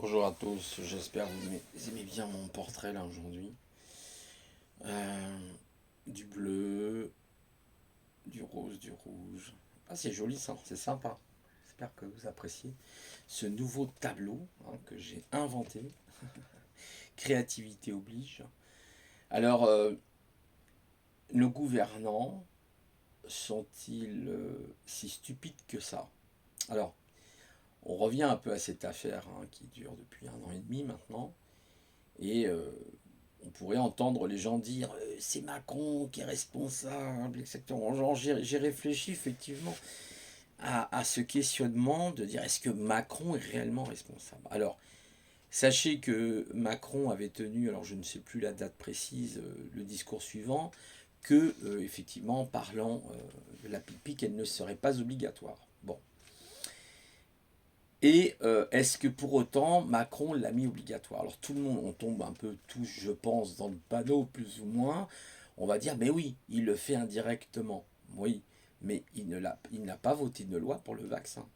Bonjour à tous, j'espère que vous aimez bien mon portrait là aujourd'hui. Euh, du bleu, du rose, du rouge. Ah, c'est joli ça, c'est sympa. J'espère que vous appréciez ce nouveau tableau que j'ai inventé. Créativité oblige. Alors, nos gouvernants sont-ils si stupides que ça? Alors, on revient un peu à cette affaire qui dure depuis 1 an et demi maintenant. Et on pourrait entendre les gens dire c'est Macron qui est responsable, etc. Genre, j'ai réfléchi effectivement à ce questionnement de dire est-ce que Macron est réellement responsable. Alors, sachez que Macron avait tenu, alors je ne sais plus la date précise, le discours suivant, que effectivement, parlant de la pipi, qu'elle ne serait pas obligatoire. Bon. Et est-ce que pour autant Macron l'a mis obligatoire? Alors tout le monde, on tombe un peu tous, je pense, dans le panneau plus ou moins. On va dire, mais oui, il le fait indirectement. Oui, mais il n'a pas voté une loi pour le vaccin.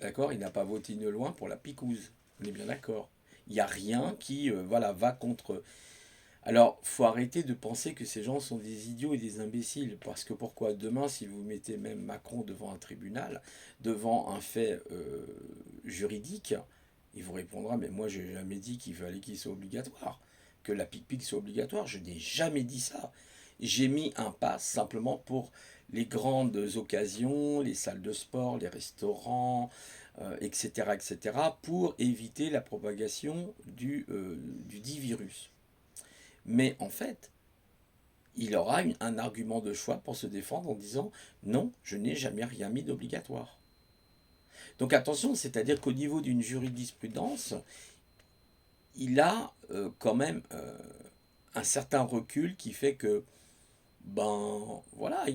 D'accord? Il n'a pas voté une loi pour la picouse. On est bien d'accord. Il n'y a rien qui voilà, va contre. Alors, faut arrêter de penser que ces gens sont des idiots et des imbéciles. Parce que pourquoi demain, si vous mettez même Macron devant un tribunal, devant un fait juridique, il vous répondra, mais moi, j'ai jamais dit qu'il fallait qu'il soit obligatoire, que la pic-pic soit obligatoire. Je n'ai jamais dit ça. J'ai mis un pass simplement pour les grandes occasions, les salles de sport, les restaurants, etc., etc., pour éviter la propagation du dit virus. Mais en fait, il aura un argument de choix pour se défendre en disant non, je n'ai jamais rien mis d'obligatoire. Donc attention, c'est-à-dire qu'au niveau d'une jurisprudence, il a quand même un certain recul qui fait que, ben voilà,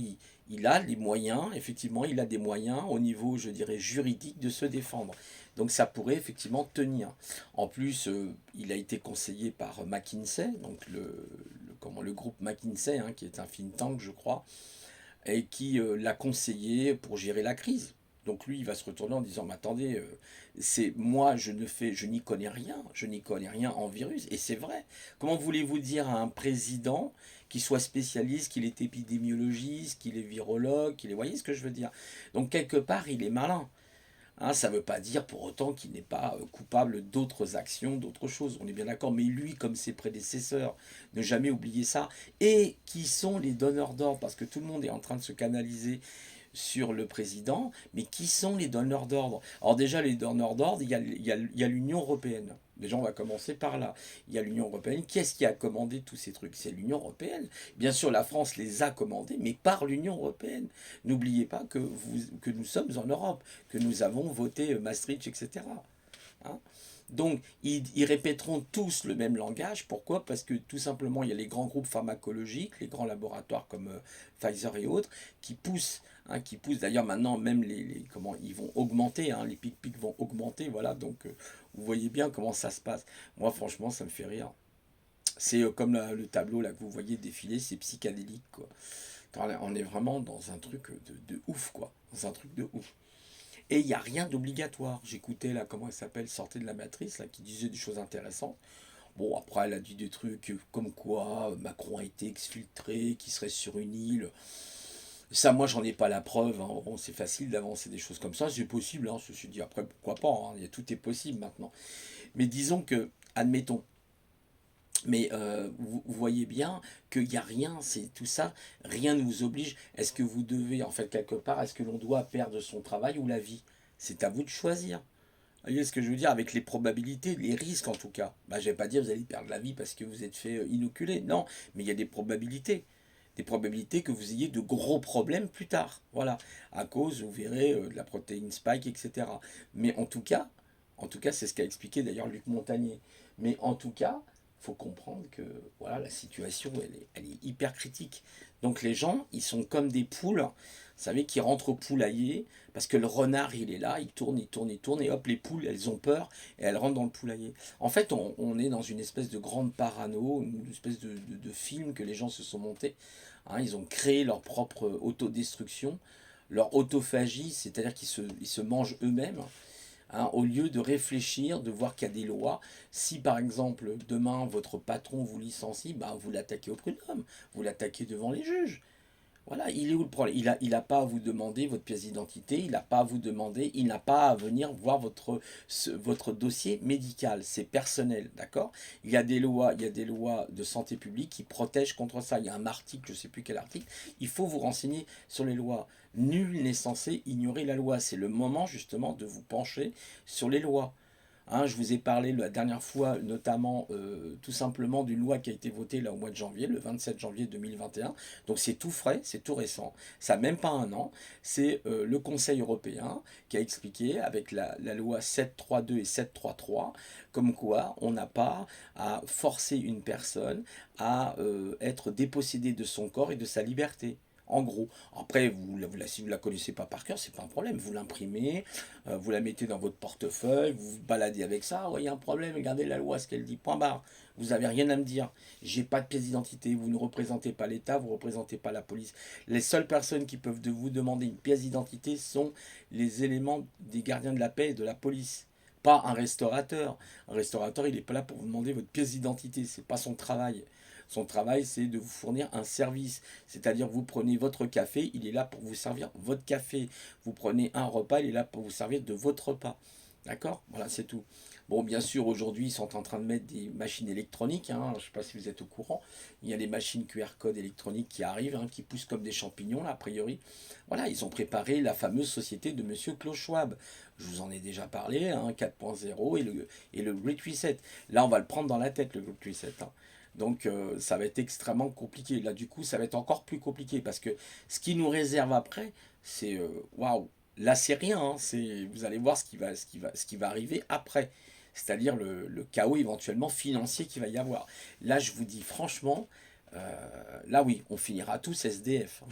il a les moyens, effectivement, il a des moyens au niveau, je dirais, juridique de se défendre. Donc ça pourrait effectivement tenir. En plus, il a été conseillé par McKinsey, donc le groupe McKinsey, qui est un think tank, je crois, et qui l'a conseillé pour gérer la crise. Donc lui, il va se retourner en disant, mais attendez, c'est moi, je n'y connais rien, je n'y connais rien en virus, et c'est vrai. Comment voulez-vous dire à un président qui soit spécialiste, qu'il est épidémiologiste, qu'il est virologue, qu'il est, voyez ce que je veux dire? Donc quelque part, il est malin. Ça ne veut pas dire pour autant qu'il n'est pas coupable d'autres actions, d'autres choses. On est bien d'accord. Mais lui, comme ses prédécesseurs, ne jamais oublier ça. Et qui sont les donneurs d'ordre? Parce que tout le monde est en train de se canaliser sur le président. Mais qui sont les donneurs d'ordre? Alors déjà, les donneurs d'ordre, il y a l'Union européenne. Déjà, on va commencer par là. Il y a l'Union européenne. Qui est-ce qui a commandé tous ces trucs? C'est l'Union européenne. Bien sûr, la France les a commandés, mais par l'Union européenne. N'oubliez pas que nous sommes en Europe, que nous avons voté Maastricht, etc. Hein. Donc, ils répéteront tous le même langage. Pourquoi? Parce que tout simplement, il y a les grands groupes pharmacologiques, les grands laboratoires comme Pfizer et autres, qui poussent. D'ailleurs, maintenant, même comment ils vont augmenter, les pics vont augmenter. Voilà, donc vous voyez bien comment ça se passe. Moi, franchement, ça me fait rire. C'est comme le tableau là que vous voyez défiler, c'est psychédélique, quoi. On est vraiment dans un truc de ouf, quoi. Dans un truc de ouf. Et il n'y a rien d'obligatoire. J'écoutais là, comment elle s'appelle, Sortez de la matrice, là, qui disait des choses intéressantes. Bon, après, elle a dit des trucs comme quoi Macron a été exfiltré, qu'il serait sur une île. Ça, moi, j'en ai pas la preuve. Bon, c'est facile d'avancer des choses comme ça. C'est possible, ceci dit. Après, pourquoi pas, tout est possible maintenant. Mais disons que, admettons, mais vous voyez bien qu'il n'y a rien, c'est tout ça, rien ne vous oblige. Est-ce que vous devez, en fait, quelque part, est-ce que l'on doit perdre son travail ou la vie? C'est à vous de choisir. Vous voyez ce que je veux dire avec les probabilités, les risques en tout cas. Bah, je ne vais pas dire que vous allez perdre la vie parce que vous êtes fait inoculer. Non, mais il y a des probabilités. Des probabilités que vous ayez de gros problèmes plus tard. Voilà. À cause, vous verrez, de la protéine spike, etc. Mais en tout cas, c'est ce qu'a expliqué d'ailleurs Luc Montagnier. Mais en tout cas, faut comprendre que voilà, la situation, elle est hyper critique. Donc les gens, ils sont comme des poules, vous savez, qui rentrent au poulailler, parce que le renard, il est là, il tourne, il tourne, il tourne, et hop, les poules, elles ont peur, et elles rentrent dans le poulailler. En fait, on est dans une espèce de grande parano, une espèce de film que les gens se sont montés. Ils ont créé leur propre autodestruction, leur autophagie, c'est-à-dire qu'ils se mangent eux-mêmes. hein, au lieu de réfléchir, de voir qu'il y a des lois. Si par exemple demain votre patron vous licencie, ben, vous l'attaquez au prud'homme, vous l'attaquez devant les juges. Voilà, il est où le problème? Il n'a pas à vous demander votre pièce d'identité, il n'a pas à vous demander, il n'a pas à venir voir votre dossier médical, c'est personnel, d'accord? Il y a des lois de santé publique qui protègent contre ça. Il y a un article, je ne sais plus quel article, il faut vous renseigner sur les lois. Nul n'est censé ignorer la loi. C'est le moment justement de vous pencher sur les lois. Hein, je vous ai parlé la dernière fois, notamment, tout simplement d'une loi qui a été votée là au mois de janvier, le 27 janvier 2021. Donc c'est tout frais, c'est tout récent. Ça n'a même pas un an. C'est le Conseil européen qui a expliqué avec la loi 732 et 733, comme quoi on n'a pas à forcer une personne à être dépossédée de son corps et de sa liberté. En gros, après, si vous ne la connaissez pas par cœur, c'est pas un problème. Vous l'imprimez, vous la mettez dans votre portefeuille, vous vous baladez avec ça. Ouais, il y a un problème, regardez la loi, ce qu'elle dit. Point barre. Vous n'avez rien à me dire. J'ai pas de pièce d'identité. Vous ne représentez pas l'État, vous ne représentez pas la police. Les seules personnes qui peuvent vous demander une pièce d'identité sont les éléments des gardiens de la paix et de la police. Pas un restaurateur. Un restaurateur, il n'est pas là pour vous demander votre pièce d'identité. C'est pas son travail. Son travail, c'est de vous fournir un service. C'est-à-dire, vous prenez votre café, il est là pour vous servir votre café. Vous prenez un repas, il est là pour vous servir de votre repas. D'accord? Voilà, c'est tout. Bon, bien sûr, aujourd'hui, ils sont en train de mettre des machines électroniques. Hein, je ne sais pas si vous êtes au courant. Il y a des machines QR code électroniques qui arrivent, hein, qui poussent comme des champignons, là, a priori. Voilà, ils ont préparé la fameuse société de Monsieur Klaus Schwab. Je vous en ai déjà parlé, hein, 4.0 et le Great Reset. Là, on va le prendre dans la tête, le Great Reset. Hein. Donc ça va être extrêmement compliqué. Là du coup ça va être encore plus compliqué parce que ce qui nous réserve après, c'est waouh. Là c'est rien, hein, vous allez voir ce qui va arriver après. C'est-à-dire le chaos éventuellement financier qu'il va y avoir. Là je vous dis franchement, là oui, on finira tous SDF.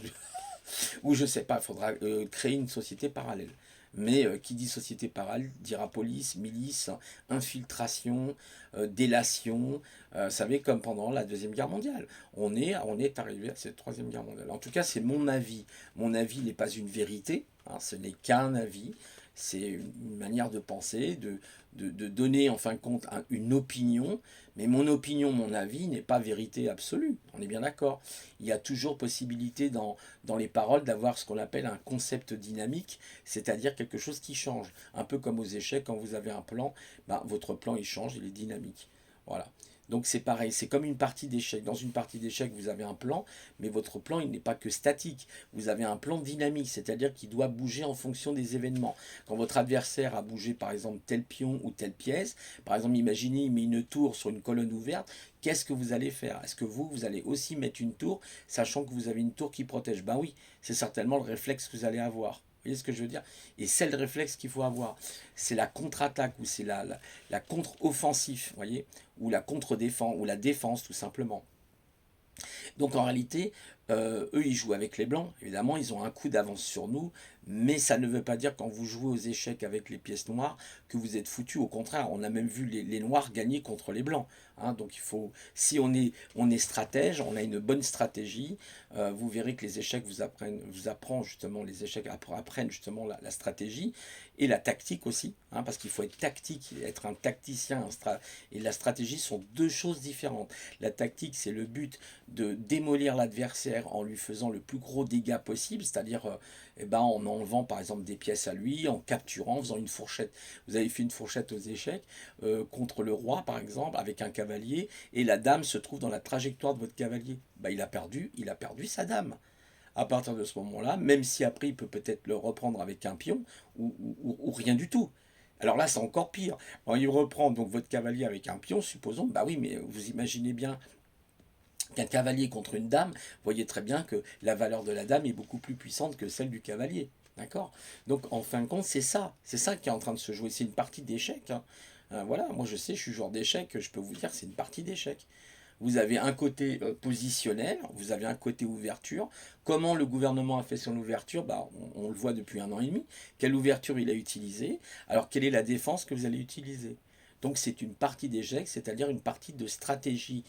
Ou je sais pas, il faudra créer une société parallèle. Mais qui dit société parallèle dira police, milice, infiltration, délation. Vous savez, comme pendant la Deuxième Guerre mondiale. On est arrivé à cette Troisième Guerre mondiale. En tout cas, c'est mon avis. Mon avis n'est pas une vérité, hein, ce n'est qu'un avis. C'est une manière de penser, de donner en fin de compte une opinion. Mais mon opinion, mon avis n'est pas vérité absolue. On est bien d'accord. Il y a toujours possibilité dans les paroles d'avoir ce qu'on appelle un concept dynamique, c'est-à-dire quelque chose qui change. Un peu comme aux échecs, quand vous avez un plan, ben, votre plan il change, il est dynamique. Voilà. Donc c'est pareil, c'est comme une partie d'échecs. Dans une partie d'échecs, vous avez un plan, mais votre plan, il n'est pas que statique. Vous avez un plan dynamique, c'est-à-dire qu'il doit bouger en fonction des événements. Quand votre adversaire a bougé, par exemple, tel pion ou telle pièce, par exemple, imaginez, il met une tour sur une colonne ouverte, qu'est-ce que vous allez faire? Est-ce que vous allez aussi mettre une tour, sachant que vous avez une tour qui protège? Ben oui, c'est certainement le réflexe que vous allez avoir. Vous voyez ce que je veux dire? Et c'est le réflexe qu'il faut avoir. C'est la contre-attaque ou c'est la contre-offensif, vous voyez? Ou la contre-défense, ou la défense tout simplement. Donc en réalité, eux, ils jouent avec les blancs. Évidemment, ils ont un coup d'avance sur nous, mais ça ne veut pas dire quand vous jouez aux échecs avec les pièces noires que vous êtes foutu. Au contraire, on a même vu les noirs gagner contre les blancs. Hein. Donc il faut, si on est stratège, on a une bonne stratégie. Vous verrez que les échecs vous apprennent justement, les échecs apprennent justement la stratégie et la tactique aussi, hein, parce qu'il faut être tactique, être un tacticien et la stratégie sont deux choses différentes. La tactique, c'est le but de démolir l'adversaire en lui faisant le plus gros dégât possible, c'est-à-dire eh ben, en enlevant par exemple des pièces à lui, en capturant, en faisant une fourchette. Vous avez fait une fourchette aux échecs contre le roi par exemple, avec un cavalier, et la dame se trouve dans la trajectoire de votre cavalier. Ben, il a perdu sa dame. À partir de ce moment-là, même si après il peut peut-être le reprendre avec un pion ou rien du tout. Alors là, c'est encore pire. Quand il reprend donc votre cavalier avec un pion, supposons, bah oui, mais vous imaginez bien qu'un cavalier contre une dame, vous voyez très bien que la valeur de la dame est beaucoup plus puissante que celle du cavalier. D'accord? Donc en fin de compte, c'est ça qui est en train de se jouer. C'est une partie d'échecs. Hein. Voilà, moi je sais, je suis joueur d'échecs, je peux vous dire, c'est une partie d'échecs. Vous avez un côté positionnel, vous avez un côté ouverture. Comment le gouvernement a fait son ouverture? Bah, on le voit depuis un an et demi. Quelle ouverture il a utilisée? Alors quelle est la défense que vous allez utiliser? Donc c'est une partie d'échec, c'est-à-dire une partie de stratégie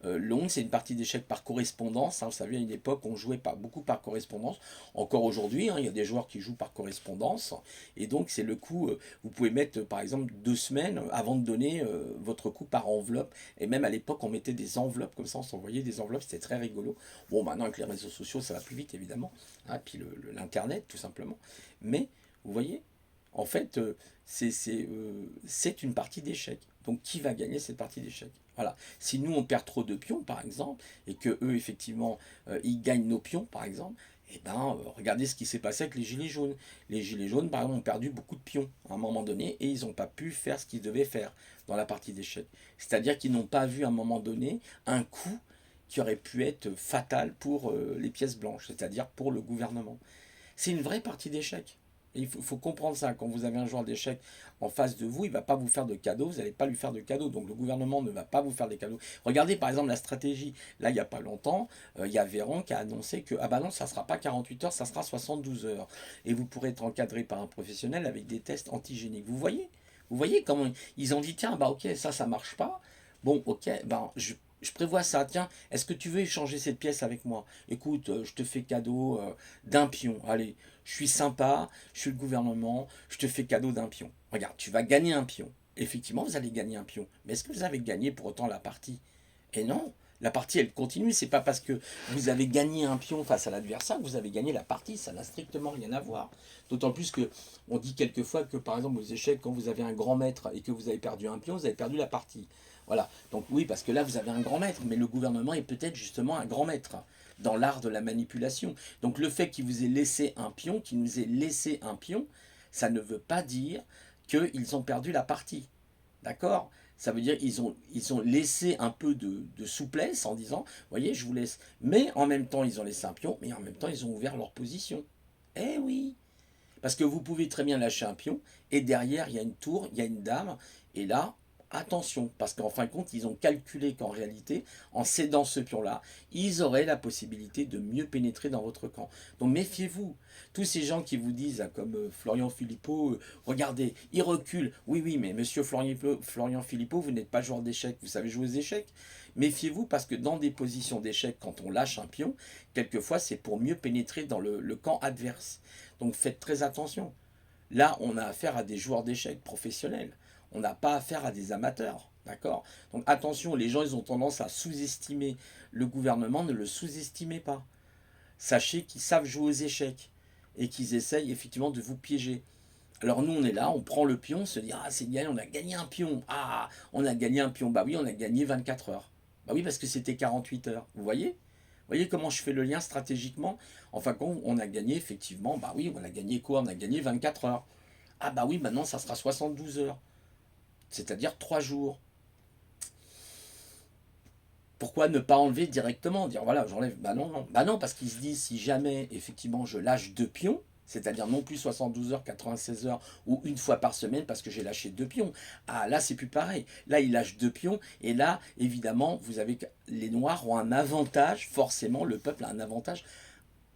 longue, c'est une partie d'échecs par correspondance. Hein. Vous savez, à une époque, on jouait beaucoup par correspondance. Encore aujourd'hui, hein, il y a des joueurs qui jouent par correspondance. Et donc, c'est le coup, vous pouvez mettre, par exemple, 2 semaines avant de donner votre coup par enveloppe. Et même à l'époque, on mettait des enveloppes comme ça, on s'envoyait des enveloppes, c'était très rigolo. Bon, maintenant, avec les réseaux sociaux, ça va plus vite, évidemment. Hein, puis l'Internet, tout simplement. Mais, vous voyez, en fait, c'est une partie d'échecs. Donc, qui va gagner cette partie d'échecs? Voilà. Si nous, on perd trop de pions, par exemple, et que eux, effectivement, ils gagnent nos pions, par exemple, eh ben, regardez ce qui s'est passé avec les Gilets jaunes. Les Gilets jaunes, par exemple, ont perdu beaucoup de pions à un moment donné, et ils n'ont pas pu faire ce qu'ils devaient faire dans la partie d'échecs. C'est-à-dire qu'ils n'ont pas vu à un moment donné un coup qui aurait pu être fatal pour les pièces blanches, c'est-à-dire pour le gouvernement. C'est une vraie partie d'échecs. Et il faut comprendre ça. Quand vous avez un joueur d'échecs en face de vous, il ne va pas vous faire de cadeaux, vous n'allez pas lui faire de cadeaux. Donc le gouvernement ne va pas vous faire des cadeaux. Regardez par exemple la stratégie. Là, il n'y a pas longtemps, il y a Véran qui a annoncé que ah bah non, ça ne sera pas 48 heures, ça sera 72 heures. Et vous pourrez être encadré par un professionnel avec des tests antigéniques. Vous voyez comment ils ont dit tiens, bah ok, ça marche pas. Bon, ok, ben je prévois ça. Tiens, est-ce que tu veux échanger cette pièce avec moi? Écoute, je te fais cadeau d'un pion. Allez, je suis sympa, je suis le gouvernement, je te fais cadeau d'un pion. Regarde, tu vas gagner un pion. Effectivement, vous allez gagner un pion. Mais est-ce que vous avez gagné pour autant la partie? Et non, la partie, elle continue. C'est pas parce que vous avez gagné un pion face à l'adversaire que vous avez gagné la partie. Ça n'a strictement rien à voir. D'autant plus que on dit quelquefois que, par exemple, aux échecs, quand vous avez un grand maître et que vous avez perdu un pion, vous avez perdu la partie. Voilà. Donc oui, parce que là, vous avez un grand maître, mais le gouvernement est peut-être justement un grand maître dans l'art de la manipulation. Donc le fait qu'il vous ait laissé un pion, qu'il nous ait laissé un pion, ça ne veut pas dire qu'ils ont perdu la partie. D'accord? Ça veut dire qu'ils ont laissé un peu de souplesse en disant, voyez, je vous laisse. Mais en même temps, ils ont laissé un pion, mais en même temps, ils ont ouvert leur position. Eh oui! Parce que vous pouvez très bien lâcher un pion, et derrière, il y a une tour, il y a une dame, et là, attention, parce qu'en fin de compte, ils ont calculé qu'en réalité, en cédant ce pion-là, ils auraient la possibilité de mieux pénétrer dans votre camp. Donc méfiez-vous. Tous ces gens qui vous disent, comme Florian Philippot, regardez, il recule. Oui, oui, mais monsieur Florian Philippot, vous n'êtes pas joueur d'échecs, vous savez jouer aux échecs. Méfiez-vous parce que dans des positions d'échecs, quand on lâche un pion, quelquefois c'est pour mieux pénétrer dans le camp adverse. Donc faites très attention. Là, on a affaire à des joueurs d'échecs professionnels. On n'a pas affaire à des amateurs. D'accord? Donc attention, les gens, ils ont tendance à sous-estimer le gouvernement. Ne le sous-estimez pas. Sachez qu'ils savent jouer aux échecs et qu'ils essayent effectivement de vous piéger. Alors nous, on est là, on prend le pion, on se dit, ah, c'est bien, on a gagné un pion. Ah, on a gagné un pion. Bah oui, on a gagné 24 heures. Bah oui, parce que c'était 48 heures. Vous voyez? Vous voyez comment je fais le lien stratégiquement? Enfin, quand on a gagné, effectivement, bah oui, on a gagné quoi? On a gagné 24 heures. Ah bah oui, maintenant ça sera 72 heures. C'est-à-dire 3 jours. Pourquoi ne pas enlever directement? Dire voilà, j'enlève. Bah non, non. Bah non, parce qu'ils se disent si jamais, effectivement, je lâche 2 pions, c'est-à-dire non plus 72 heures, 96 heures ou une fois par semaine parce que j'ai lâché 2 pions. Ah là, c'est plus pareil. Là, ils lâchent 2 pions et là, évidemment, vous avez les Noirs ont un avantage, forcément, le peuple a un avantage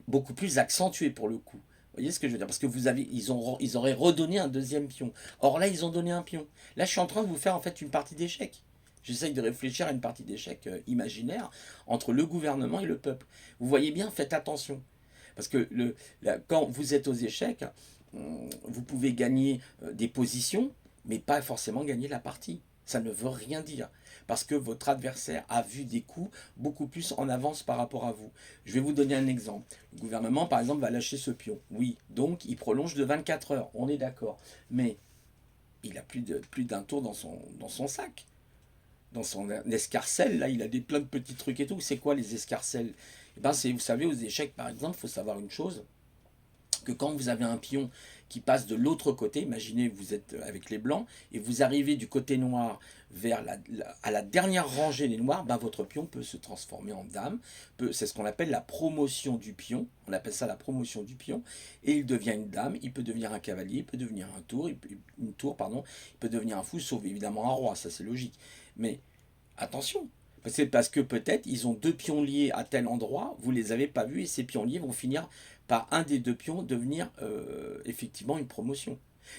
beaucoup plus accentué pour le coup. Vous voyez ce que je veux dire? Parce que ils auraient redonné un deuxième pion. Or là, ils ont donné un pion. Là, je suis en train de vous faire en fait une partie d'échecs. J'essaye de réfléchir à une partie d'échecs imaginaire entre le gouvernement et le peuple. Vous voyez bien, faites attention. Parce que quand vous êtes aux échecs, vous pouvez gagner des positions, mais pas forcément gagner la partie. Ça ne veut rien dire. Parce que votre adversaire a vu des coups beaucoup plus en avance par rapport à vous. Je vais vous donner un exemple. Le gouvernement, par exemple, va lâcher ce pion. Oui, donc il prolonge de 24 heures. On est d'accord. Mais il a plus d'un tour dans son sac. Dans son escarcelle, là, il a plein de petits trucs et tout. C'est quoi les escarcelles? Eh ben, vous savez, aux échecs, par exemple, il faut savoir une chose, que quand vous avez un pion qui passe de l'autre côté, imaginez vous êtes avec les blancs et vous arrivez du côté noir vers à la dernière rangée des noirs, ben votre pion peut se transformer en dame. C'est ce qu'on appelle la promotion du pion. On appelle ça la promotion du pion. Et il devient une dame, il peut devenir un cavalier, il peut devenir une tour, pardon, il peut devenir un fou, sauf évidemment un roi, ça c'est logique. Mais attention, c'est parce que peut-être ils ont 2 pions liés à tel endroit, vous ne les avez pas vus et ces pions liés vont finir par un des 2 pions devenir effectivement une promotion.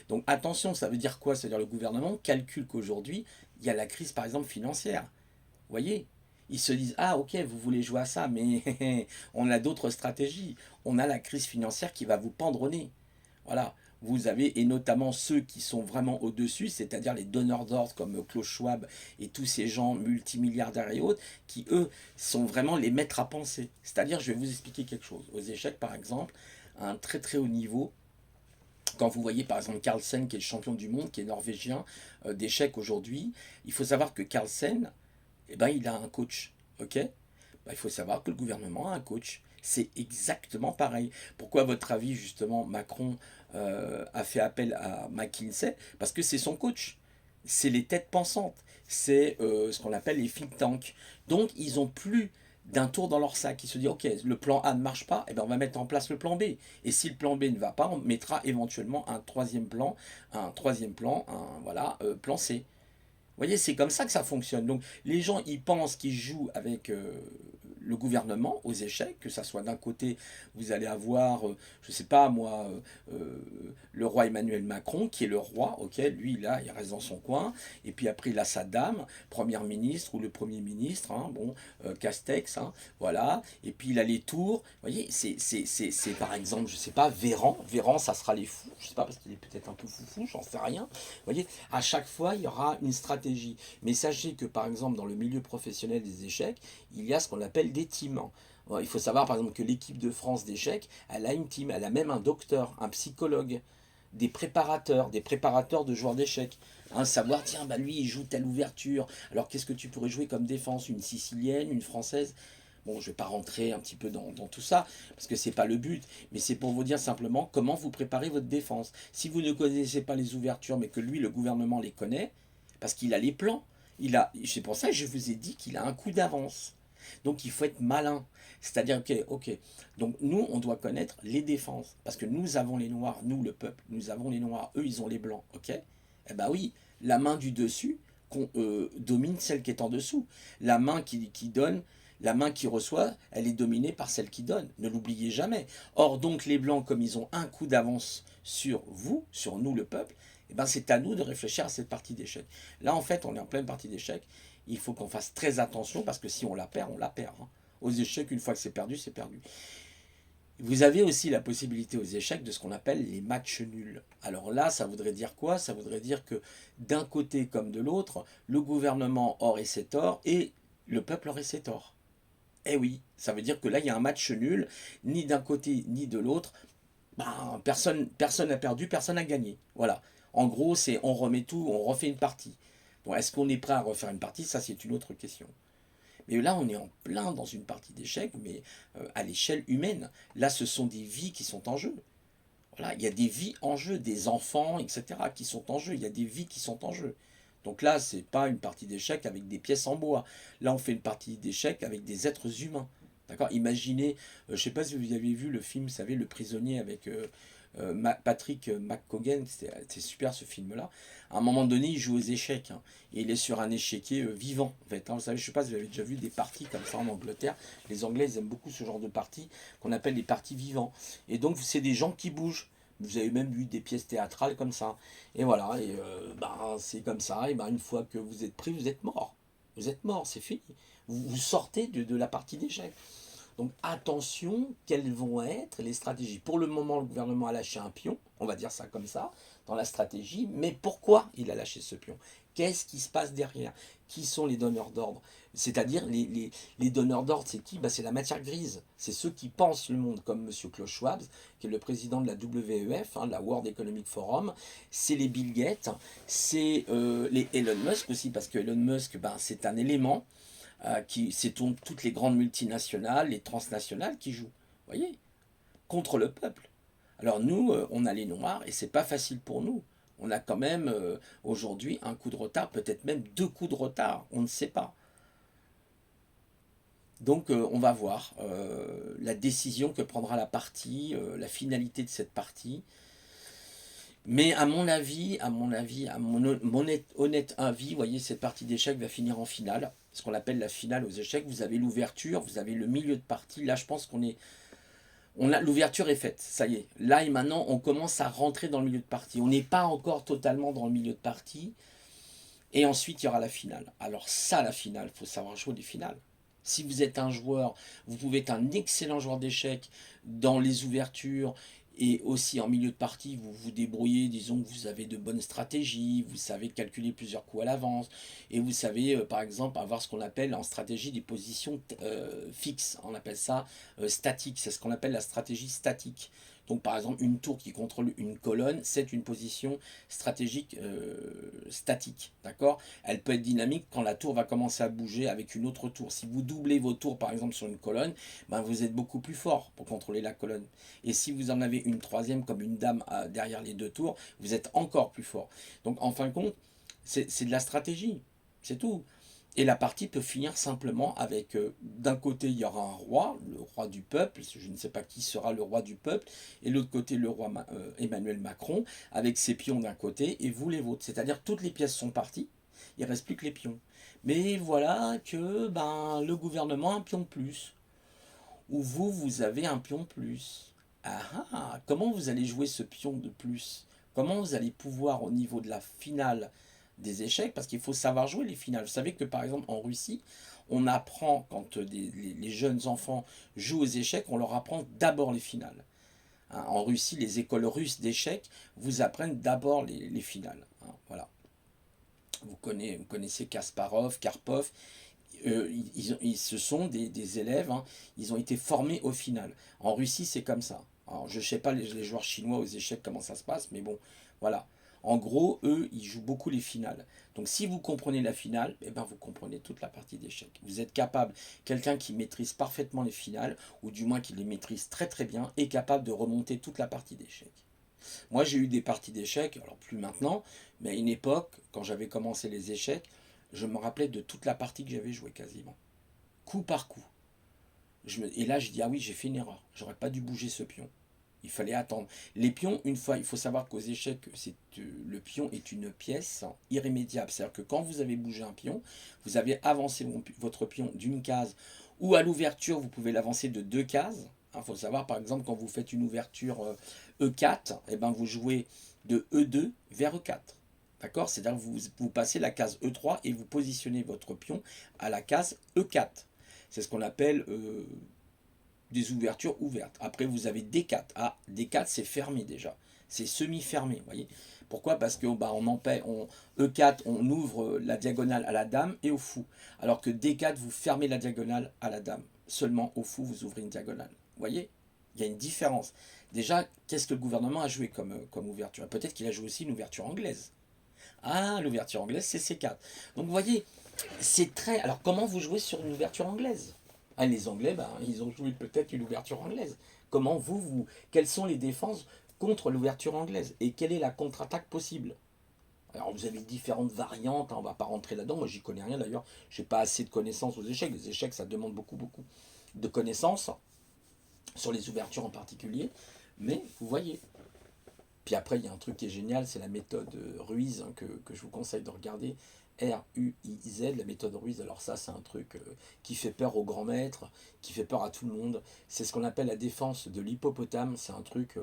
Donc attention, ça veut dire quoi? C'est-à-dire le gouvernement calcule qu'aujourd'hui, il y a la crise par exemple financière. Vous voyez? Ils se disent, ah ok, vous voulez jouer à ça, mais on a d'autres stratégies. On a la crise financière qui va vous pendre au nez. Voilà. Vous avez, et notamment ceux qui sont vraiment au-dessus, c'est-à-dire les donneurs d'ordre comme Klaus Schwab et tous ces gens multimilliardaires et autres, qui eux sont vraiment les maîtres à penser. C'est-à-dire, je vais vous expliquer quelque chose. Aux échecs, par exemple, à un très très haut niveau, quand vous voyez par exemple Carlsen, qui est le champion du monde, qui est norvégien d'échecs aujourd'hui, il faut savoir que Carlsen, eh ben, il a un coach. Ok. Ben, il faut savoir que le gouvernement a un coach. C'est exactement pareil. Pourquoi, à votre avis, justement, Macron a fait appel à McKinsey? Parce que c'est son coach. C'est les têtes pensantes. C'est ce qu'on appelle les think tanks. Donc, ils ont plus d'un tour dans leur sac. Ils se disent, ok, le plan A ne marche pas, et ben on va mettre en place le plan B. Et si le plan B ne va pas, on mettra éventuellement un troisième plan, un voilà, plan C. Vous voyez, c'est comme ça que ça fonctionne. Donc les gens, ils pensent qu'ils jouent avec le gouvernement aux échecs, que ça soit d'un côté, vous allez avoir, je ne sais pas moi, le roi Emmanuel Macron, qui est le roi, ok, lui là, il reste dans son coin, et puis après il a sa dame, première ministre ou le premier ministre, hein, bon, Castex, hein, voilà, et puis il a les tours, vous voyez, c'est par exemple, je ne sais pas, Véran, ça sera les fous, je ne sais pas, parce qu'il est peut-être un peu foufou, j'en sais rien, vous voyez, à chaque fois, il y aura une stratégie. Mais sachez que, par exemple, dans le milieu professionnel des échecs, il y a ce qu'on appelle des teams. Il faut savoir, par exemple, que l'équipe de France d'échecs, elle a une team, elle a même un docteur, un psychologue, des préparateurs de joueurs d'échecs. Hein, savoir, tiens, bah lui, il joue telle ouverture. Alors, qu'est-ce que tu pourrais jouer comme défense? Une sicilienne, une française? Bon, je ne vais pas rentrer un petit peu dans tout ça, parce que ce n'est pas le but, mais c'est pour vous dire simplement comment vous préparez votre défense. Si vous ne connaissez pas les ouvertures, mais que lui, le gouvernement, les connaît, parce qu'il a les plans, c'est pour ça que je vous ai dit qu'il a un coup d'avance. Donc il faut être malin. C'est-à-dire, ok. Donc nous, on doit connaître les défenses, parce que nous avons les noirs, nous, le peuple, nous avons les noirs, eux, ils ont les blancs, ok. Eh ben oui, la main du dessus domine celle qui est en dessous. La main qui donne, la main qui reçoit, elle est dominée par celle qui donne. Ne l'oubliez jamais. Or, donc, les Blancs, comme ils ont un coup d'avance sur vous, sur nous, le peuple, eh ben, c'est à nous de réfléchir à cette partie d'échec. Là, en fait, on est en pleine partie d'échec. Il faut qu'on fasse très attention parce que si on la perd, on la perd. Hein. Aux échecs, une fois que c'est perdu, c'est perdu. Vous avez aussi la possibilité aux échecs de ce qu'on appelle les matchs nuls. Alors là, ça voudrait dire quoi? Ça voudrait dire que d'un côté comme de l'autre, le gouvernement aurait ses torts et le peuple aurait ses torts. Eh oui, ça veut dire que là, il y a un match nul, ni d'un côté ni de l'autre. Ben, personne n'a perdu, personne n'a gagné. Voilà. En gros, c'est on remet tout, on refait une partie. Bon, est-ce qu'on est prêt à refaire une partie? Ça, c'est une autre question. Mais là, on est en plein dans une partie d'échecs, mais à l'échelle humaine. Là, ce sont des vies qui sont en jeu. Voilà, il y a des vies en jeu, des enfants, etc., qui sont en jeu. Il y a des vies qui sont en jeu. Donc là, c'est pas une partie d'échecs avec des pièces en bois. Là, on fait une partie d'échecs avec des êtres humains. D'accord. Imaginez, je ne sais pas si vous avez vu le film, vous savez, Le Prisonnier avec Patrick McCogan, c'est super ce film-là. À un moment donné, il joue aux échecs. Hein, et il est sur un échiquier vivant. En fait, hein. Vous savez, je ne sais pas si vous avez déjà vu des parties comme ça en Angleterre. Les Anglais ils aiment beaucoup ce genre de parties qu'on appelle les parties vivants. Et donc, c'est des gens qui bougent. Vous avez même vu des pièces théâtrales comme ça. Et voilà, et c'est comme ça. Et ben, une fois que vous êtes pris, vous êtes mort. Vous êtes mort, c'est fini. Vous sortez de la partie d'échecs. Donc attention, quelles vont être les stratégies. Pour le moment, le gouvernement a lâché un pion, on va dire ça comme ça, dans la stratégie. Mais pourquoi il a lâché ce pion? Qu'est-ce qui se passe derrière? Qui sont les donneurs d'ordre? C'est-à-dire, les donneurs d'ordre, c'est qui? C'est la matière grise. C'est ceux qui pensent le monde, comme M. Klaus Schwab, qui est le président de la WEF, la World Economic Forum. C'est les Bill Gates, c'est les Elon Musk aussi, parce que Elon Musk, c'est un élément c'est toutes les grandes multinationales, les transnationales qui jouent, vous voyez, contre le peuple. Alors nous, on a les noirs et c'est pas facile pour nous. On a quand même aujourd'hui un coup de retard, peut-être même deux coups de retard, on ne sait pas. Donc on va voir la décision que prendra la partie, la finalité de cette partie. Mais à mon avis, à mon honnête avis, vous voyez, cette partie d'échecs va finir en finale. Ce qu'on appelle la finale aux échecs. Vous avez l'ouverture, vous avez le milieu de partie. Là, je pense l'ouverture est faite. Ça y est. Là et maintenant, on commence à rentrer dans le milieu de partie. On n'est pas encore totalement dans le milieu de partie. Et ensuite, il y aura la finale. Alors ça, la finale, il faut savoir jouer les finales. Si vous êtes un joueur, vous pouvez être un excellent joueur d'échecs dans les ouvertures et aussi en milieu de partie, vous vous débrouillez, disons que vous avez de bonnes stratégies, vous savez calculer plusieurs coups à l'avance, et vous savez par exemple avoir ce qu'on appelle en stratégie des positions fixes, on appelle ça statique, c'est ce qu'on appelle la stratégie statique. Donc par exemple une tour qui contrôle une colonne, c'est une position stratégique statique, d'accord? Elle peut être dynamique quand la tour va commencer à bouger avec une autre tour. Si vous doublez vos tours par exemple sur une colonne, ben, vous êtes beaucoup plus fort pour contrôler la colonne. Et si vous en avez une troisième comme une dame derrière les deux tours, vous êtes encore plus fort. Donc en fin de compte, c'est de la stratégie, c'est tout. Et la partie peut finir simplement avec, d'un côté, il y aura un roi, le roi du peuple, je ne sais pas qui sera le roi du peuple, et de l'autre côté, le roi Emmanuel Macron, avec ses pions d'un côté, et vous les vôtres. C'est-à-dire toutes les pièces sont parties, il ne reste plus que les pions. Mais voilà que ben, le gouvernement a un pion de plus, ou vous, vous avez un pion de plus. Ah ah, comment vous allez jouer ce pion de plus? Comment vous allez pouvoir au niveau de la finale des échecs, parce qu'il faut savoir jouer les finales. Vous savez que par exemple en Russie, on apprend, quand les jeunes enfants jouent aux échecs, on leur apprend d'abord les finales. Hein, en Russie, les écoles russes d'échecs vous apprennent d'abord les finales. Hein, voilà. Vous connaissez Kasparov, Karpov, ce sont des élèves, hein, ils ont été formés au final. En Russie, c'est comme ça. Alors, je ne sais pas les joueurs chinois aux échecs comment ça se passe, mais bon, voilà. En gros, eux, ils jouent beaucoup les finales. Donc si vous comprenez la finale, eh ben, vous comprenez toute la partie d'échecs. Vous êtes capable, quelqu'un qui maîtrise parfaitement les finales, ou du moins qui les maîtrise très très bien, est capable de remonter toute la partie d'échecs. Moi, j'ai eu des parties d'échecs, alors plus maintenant, mais à une époque, quand j'avais commencé les échecs, je me rappelais de toute la partie que j'avais jouée quasiment, coup par coup. Et là, je dis, ah oui, j'ai fait une erreur. J'aurais pas dû bouger ce pion. Il fallait attendre. Les pions, une fois, il faut savoir qu'aux échecs, le pion est une pièce irrémédiable. C'est-à-dire que quand vous avez bougé un pion, vous avez avancé votre pion d'une case, ou à l'ouverture, vous pouvez l'avancer de deux cases. Il faut savoir, par exemple, quand vous faites une ouverture E4, et ben, vous jouez de E2 vers E4. D'accord? C'est-à-dire que vous passez la case E3 et vous positionnez votre pion à la case E4. C'est ce qu'on appelle des ouvertures ouvertes. Après, vous avez D4. Ah, D4, c'est fermé déjà. C'est semi-fermé, voyez. Pourquoi? Parce que bah, E4, on ouvre la diagonale à la dame et au fou. Alors que D4, vous fermez la diagonale à la dame. Seulement au fou, vous ouvrez une diagonale. Vous voyez? Il y a une différence. Déjà, qu'est-ce que le gouvernement a joué comme ouverture? Peut-être qu'il a joué aussi une ouverture anglaise. Ah, l'ouverture anglaise, c'est C4. Donc vous voyez, c'est très... Alors comment vous jouez sur une ouverture anglaise? Ah, les Anglais, ben, ils ont joué peut-être une ouverture anglaise. Comment Quelles sont les défenses contre l'ouverture anglaise? Et quelle est la contre-attaque possible? Alors vous avez différentes variantes, hein, on ne va pas rentrer là-dedans, moi j'y connais rien d'ailleurs, j'ai pas assez de connaissances aux échecs, les échecs ça demande beaucoup de connaissances, sur les ouvertures en particulier, mais vous voyez, puis après, il y a un truc qui est génial, c'est la méthode Ruiz hein, que je vous conseille de regarder. R-U-I-Z, la méthode Ruiz. Alors ça, c'est un truc qui fait peur aux grands maîtres, qui fait peur à tout le monde. C'est ce qu'on appelle la défense de l'hippopotame. C'est un truc,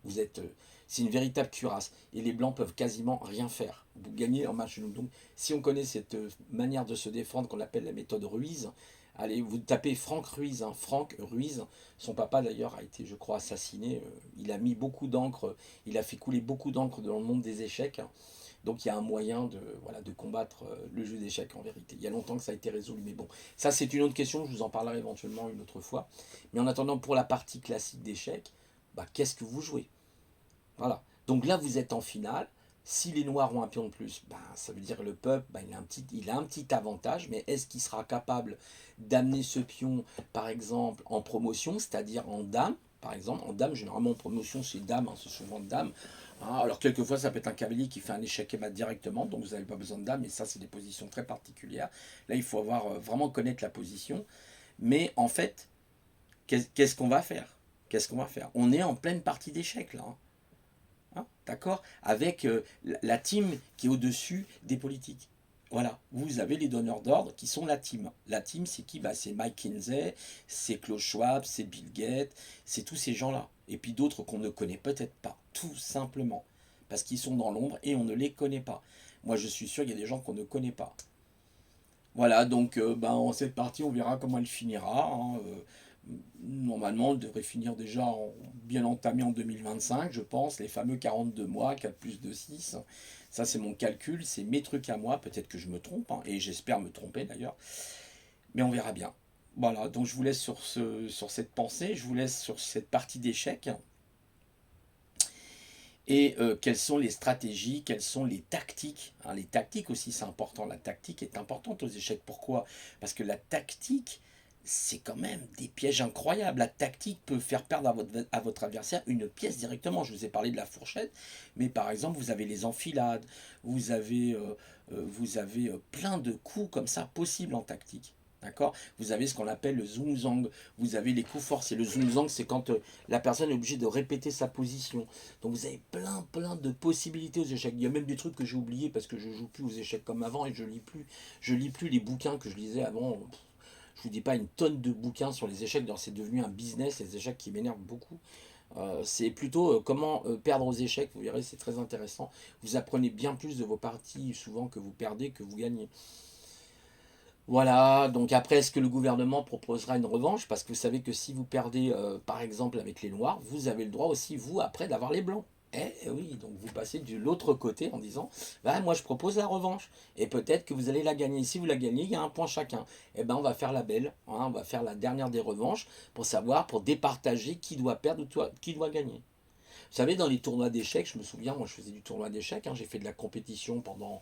c'est une véritable cuirasse. Et les blancs peuvent quasiment rien faire. Vous gagnez en match. Donc, si on connaît cette manière de se défendre qu'on appelle la méthode Ruiz, allez, vous tapez Franck Ruiz. Hein. Franck Ruiz, son papa d'ailleurs a été, je crois, assassiné. Il a mis beaucoup d'encre, il a fait couler beaucoup d'encre dans le monde des échecs. Donc il y a un moyen de combattre le jeu d'échecs en vérité. Il y a longtemps que ça a été résolu, mais bon, ça c'est une autre question, je vous en parlerai éventuellement une autre fois. Mais en attendant, pour la partie classique d'échecs, bah, qu'est-ce que vous jouez? Voilà. Donc là, vous êtes en finale. Si les noirs ont un pion de plus, ben, ça veut dire que le peuple, ben, il a un petit avantage, mais est-ce qu'il sera capable d'amener ce pion, par exemple, en promotion, c'est-à-dire en dame? Par exemple, en dame, généralement en promotion, c'est dame, hein, c'est souvent dame. Hein, alors quelquefois, ça peut être un cavalier qui fait un échec et mat directement, donc vous n'avez pas besoin de dame, mais ça, c'est des positions très particulières. Là, il faut avoir vraiment connaître la position. Mais en fait, qu'est-ce qu'on va faire? Qu'est-ce qu'on va faire? On est en pleine partie d'échecs, là. Hein. Hein, d'accord? Avec la team qui est au-dessus des politiques. Voilà, vous avez les donneurs d'ordre qui sont la team. La team, c'est qui? Bah, c'est Mike Kinsey, c'est Klaus Schwab, c'est Bill Gates, c'est tous ces gens-là. Et puis d'autres qu'on ne connaît peut-être pas, tout simplement. Parce qu'ils sont dans l'ombre et on ne les connaît pas. Moi, je suis sûr qu'il y a des gens qu'on ne connaît pas. Voilà, donc en cette partie, on verra comment elle finira, hein. Normalement, elle devrait finir déjà bien entamée en 2025, je pense, les fameux 42 mois, 4 plus 2, 6. Ça, c'est mon calcul, c'est mes trucs à moi. Peut-être que je me trompe, hein, et j'espère me tromper d'ailleurs, mais on verra bien. Voilà, donc je vous laisse sur cette pensée, je vous laisse sur cette partie d'échecs. Et quelles sont les stratégies, quelles sont les tactiques, hein. Les tactiques aussi, c'est important. La tactique est importante aux échecs. Pourquoi? Parce que la tactique, c'est quand même des pièges incroyables. La tactique peut faire perdre à votre adversaire une pièce directement. Je vous ai parlé de la fourchette, mais par exemple, vous avez les enfilades, vous avez plein de coups comme ça possibles en tactique. D'accord? Vous avez ce qu'on appelle le zung-zang, vous avez les coups forcés. Le zung-zang, c'est quand la personne est obligée de répéter sa position. Donc vous avez plein de possibilités aux échecs. Il y a même des trucs que j'ai oubliés parce que je joue plus aux échecs comme avant et je lis plus les bouquins que je lisais avant. Je vous dis pas une tonne de bouquins sur les échecs, c'est devenu un business, les échecs qui m'énervent beaucoup. C'est plutôt comment perdre aux échecs, vous verrez, c'est très intéressant. Vous apprenez bien plus de vos parties souvent que vous perdez que vous gagnez. Voilà, donc après, est-ce que le gouvernement proposera une revanche? Parce que vous savez que si vous perdez, par exemple, avec les Noirs, vous avez le droit aussi, vous, après, d'avoir les Blancs. Oui, donc vous passez de l'autre côté en disant, bah, moi je propose la revanche. Et peut-être que vous allez la gagner. Si vous la gagnez, il y a un point chacun. On va faire la belle, hein, on va faire la dernière des revanches pour savoir, pour départager qui doit perdre ou qui doit gagner. Vous savez, dans les tournois d'échecs, je me souviens, moi je faisais du tournoi d'échecs, hein, j'ai fait de la compétition pendant.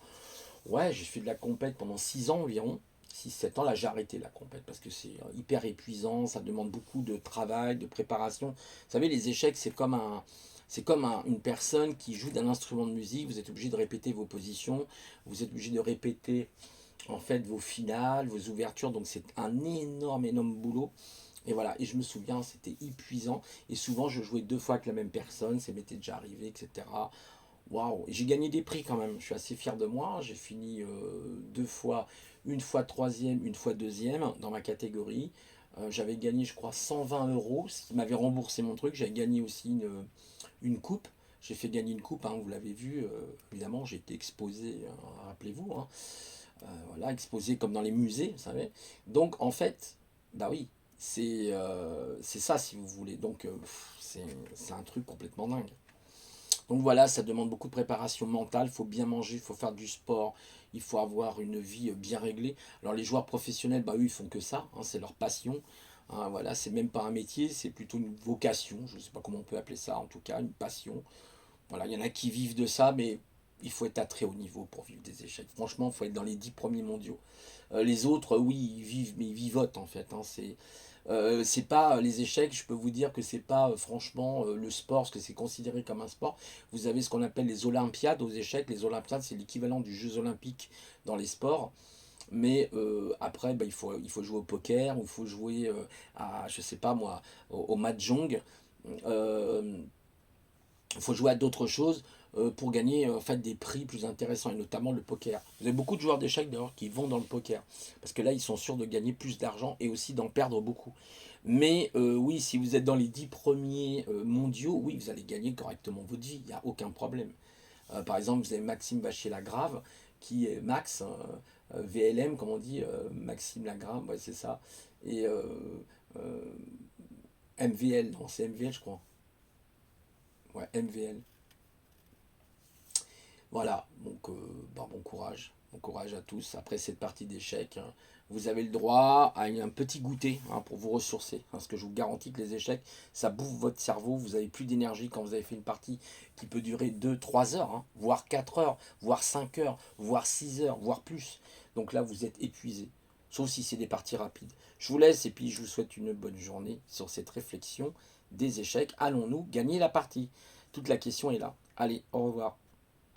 Ouais, j'ai fait de la compète pendant 6 ans environ. 6 7 ans, là j'ai arrêté la compète parce que c'est hyper épuisant, ça demande beaucoup de travail, de préparation. Vous savez, les échecs, une personne qui joue d'un instrument de musique, vous êtes obligé de répéter vos positions, vous êtes obligé de répéter en fait vos finales, vos ouvertures, donc c'est un énorme boulot. Et voilà, et je me souviens, c'était épuisant, et souvent je jouais 2 fois avec la même personne, ça m'était déjà arrivé, etc. Waouh, j'ai gagné des prix quand même, je suis assez fier de moi. J'ai fini 2 fois, une fois troisième, une fois deuxième dans ma catégorie. J'avais gagné, je crois, 120 euros, ce qui m'avait remboursé mon truc. J'avais gagné aussi une coupe. J'ai fait gagner une coupe, hein, vous l'avez vu, évidemment, j'ai été exposé, rappelez-vous, hein, voilà, exposé comme dans les musées, vous savez. Donc, en fait, bah oui, c'est ça, si vous voulez. Donc, c'est un truc complètement dingue. Donc voilà, ça demande beaucoup de préparation mentale, il faut bien manger, il faut faire du sport, il faut avoir une vie bien réglée. Alors les joueurs professionnels, bah eux, ils font que ça, hein, c'est leur passion. Hein, voilà, c'est même pas un métier, c'est plutôt une vocation, je ne sais pas comment on peut appeler ça, en tout cas, une passion. Voilà, il y en a qui vivent de ça, mais il faut être à très haut niveau pour vivre des échecs. Franchement, il faut être dans les 10 premiers mondiaux. Les autres, oui, ils vivent, mais ils vivotent en fait, hein, c'est pas les échecs, je peux vous dire que c'est pas franchement le sport, parce que c'est considéré comme un sport. Vous avez ce qu'on appelle les Olympiades aux échecs. Les Olympiades, c'est l'équivalent du Jeux Olympiques dans les sports. Mais après, bah, il faut jouer au poker, ou il faut jouer à, je sais pas moi, au mahjong. Euh, il faut jouer à d'autres choses pour gagner en fait des prix plus intéressants, et notamment le poker. Vous avez beaucoup de joueurs d'échecs d'ailleurs qui vont dans le poker parce que là ils sont sûrs de gagner plus d'argent et aussi d'en perdre beaucoup. Mais oui, si vous êtes dans les 10 premiers mondiaux, oui, vous allez gagner correctement votre vie, il n'y a aucun problème. Par exemple, vous avez Maxime Vachier-Lagrave qui est Max, VLM, comme on dit, Maxime Lagrave, ouais, c'est ça. Et euh, MVL, non, c'est MVL, je crois. Ouais, MVL. Voilà, donc bon courage. Bon courage à tous. Après cette partie d'échecs, hein, vous avez le droit à un petit goûter, hein, pour vous ressourcer. Hein, parce que je vous garantis que les échecs, ça bouffe votre cerveau. Vous avez plus d'énergie quand vous avez fait une partie qui peut durer 2 3 heures, hein, voire 4 heures, voire 5 heures, voire 6 heures, voire plus. Donc là, vous êtes épuisé. Sauf si c'est des parties rapides. Je vous laisse et puis je vous souhaite une bonne journée sur cette réflexion des échecs. Allons-nous gagner la partie? Toute la question est là. Allez, au revoir.